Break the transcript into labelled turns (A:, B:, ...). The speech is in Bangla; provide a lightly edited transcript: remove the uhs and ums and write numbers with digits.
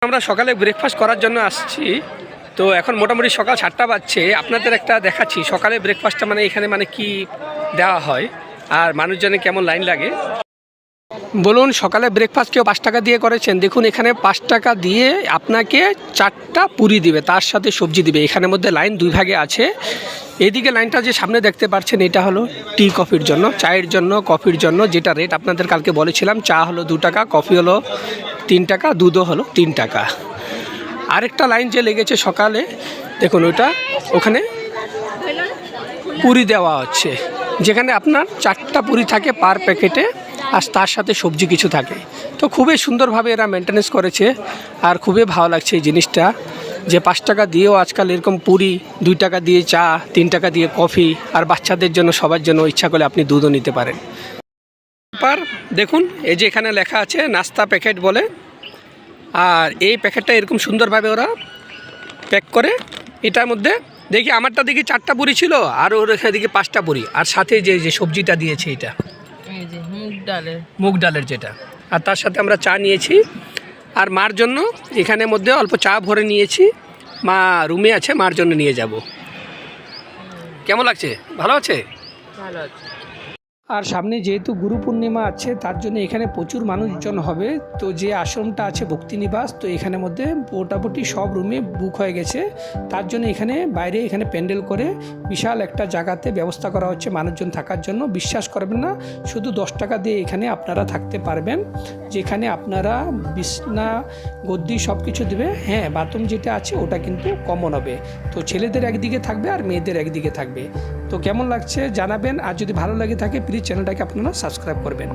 A: আমরা সকালে ব্রেকফাস্ট করার জন্য আসছি। তো এখন মোটামুটি সকাল 7টা বাজছে। আপনাদের একটা দেখাচ্ছি সকালে ব্রেকফাস্টটা মানে এখানে মানে কি দেওয়া হয় আর মানুষজনের কেমন লাইন লাগে। বলুন, সকালে ব্রেকফাস্ট কেউ 5 টাকা দিয়ে করেছেন? দেখুন, এখানে 5 টাকা দিয়ে আপনাকে 4টা পুরি দিবে, তার সাথে সবজি দিবে। এখানের মধ্যে লাইন 2 ভাগে আছে। এইদিকে লাইনটা যে সামনে দেখতে পাচ্ছেন, এটা হলো টি কফির জন্য, চায়ের জন্য, কফির জন্য। যেটা রেট আপনাদের কালকে বলেছিলাম, চা হলো 2 টাকা, কফি হলো 3 টাকা, দুধও হলো 3 টাকা। আরেকটা লাইন যে লেগেছে সকালে, দেখুন ওখানে পুরি দেওয়া হচ্ছে, যেখানে আপনার 4টা পুরি থাকে পার প্যাকেটে, আর তার সাথে সবজি কিছু থাকে। তো খুবই সুন্দরভাবে এরা মেনটেনেন্স করেছে, আর খুবই ভালো লাগছে এই জিনিসটা, যে 5 টাকা দিয়েও আজকাল এরকম পুরি, 2 টাকা দিয়ে চা, 3 টাকা দিয়ে কফি, আর বাচ্চাদের জন্য, সবার জন্য ইচ্ছা করলে আপনি দুধও নিতে পারেন। দেখুন, এই যে এখানে লেখা আছে নাস্তা প্যাকেট বলে, আর এই প্যাকেটটা এরকম সুন্দরভাবে ওরা প্যাক করে। এটার মধ্যে দেখি আমারটা দেখি 4টা পুরি ছিল, আর ওর এখানে দেখি 5টা পুরি, আর সাথে যে সবজিটা দিয়েছে এটা মুগ ডালের যেটা, আর তার সাথে আমরা চা নিয়েছি। আর মার জন্য এখানের মধ্যে অল্প চা ভরে নিয়েছি, মা রুমে আছে, মার জন্য নিয়ে যাব। কেমন লাগছে? ভালো আছে? ভালো আছে। আর সামনে যেহেতু গুরু পূর্ণিমা আছে, তার জন্য এখানে প্রচুর মানুষজন হবে। তো যে আশ্রমটা আছে ভক্তিনিবাস, তো এখানের মধ্যে মোটামুটি সব রুমে বুক হয়ে গেছে। তার জন্য এখানে বাইরে এখানে প্যান্ডেল করে বিশাল একটা জায়গাতে ব্যবস্থা করা হচ্ছে মানুষজন থাকার জন্য। বিশ্বাস করবেন না, শুধু 10 টাকা দিয়ে এখানে আপনারা থাকতে পারবেন, যেখানে আপনারা বিছনা, গদ্দি সব কিছু দেবে। হ্যাঁ, বাথরুম যেটা আছে ওটা কিন্তু কমন হবে। তো ছেলেদের একদিকে থাকবে আর মেয়েদের একদিকে থাকবে। তো কেমন লাগছে জানাবেন, আর যদি ভালো লাগে থাকে প্লিজ চ্যানেলটাকে আপনারা সাবস্ক্রাইব করবেন।